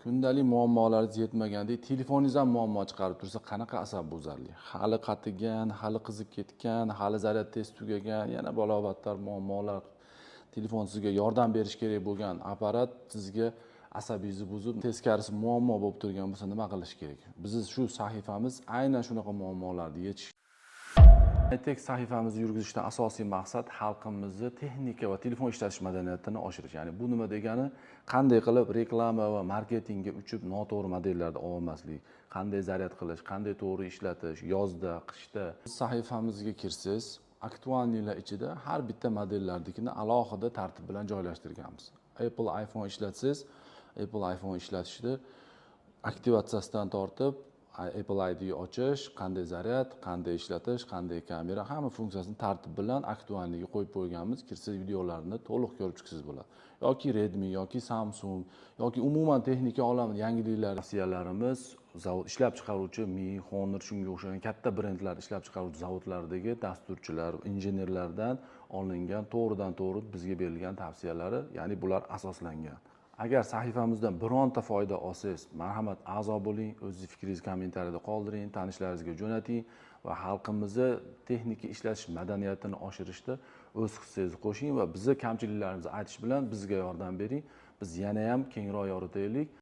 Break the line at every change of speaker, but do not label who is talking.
Kundalik muammolaringiz yetmagandek, telefoningiz ham muammo chiqarib tursa, qanaqa asabbuzarlik. Hali qatigan, hali qizib ketgan, hali zaryad tez tugagan, yana balobatlar, muammolar. Telefon sizga yordam berish kerak bo'lgan apparat sizga asabingizni buzib, teskarisi muammo bo'lib turgan bo'lsa, nima qilish kerak? Biz shu sahifamiz aynan shunaqa muammolarni yechish. Aytek sahifamizni yurgizishdan asosiy maqsad xalqimizni texnika va telefon ishlatish madaniyatini oshirish. Ya'ni bu nima degani, qanday qilib reklama va marketingga uchib noto'g'ri modellarni olmaslik, qanday zaryad qilish, qanday to'g'ri ishlatish, yozda, qishda. Sahifamizga kirsangiz, aktualnilar ichida har bitta modellarnikini alohida tartib bilan joylashtirganmiz. Apple iPhone ishlatsangiz, Apple iPhone ishlatishni aktivatsiyasidan tortib Apple ID ochish, qanday zaryad, qanday ishlatish, qanday kamera, hamma funksiyasini tartib bilan aktualniga qo'yib qo'yganmiz. Kirsangiz videolarni to'liq ko'rib chiqsangiz bo'ladi. Yoki Redmi, yoki Samsung, yoki umuman texnika olami yangiliklari tavsiyalarimiz zavod ishlab chiqaruvchi Mi, Honor shunga o'xshagan katta brendlar ishlab chiqaruvchi zavodlardagi dasturchilar, injenerlardan olingan to'g'ridan-to'g'ri bizga berilgan tavsiyalari, ya'ni bular asoslangan. Agar sahifamizdan bironta foyda olsangiz, marhamat a'zo bo'ling, o'zingiz fikringizni kommentariyada qoldiring, tanishlaringizga jo'nating va xalqimizni texnika ishlatish madaniyatini oshirishda o'z hissangizni qo'shing va bizni kamchiliklarimizni aytish bilan bizga yordam bering. Biz yana ham kengroq yoritaylik.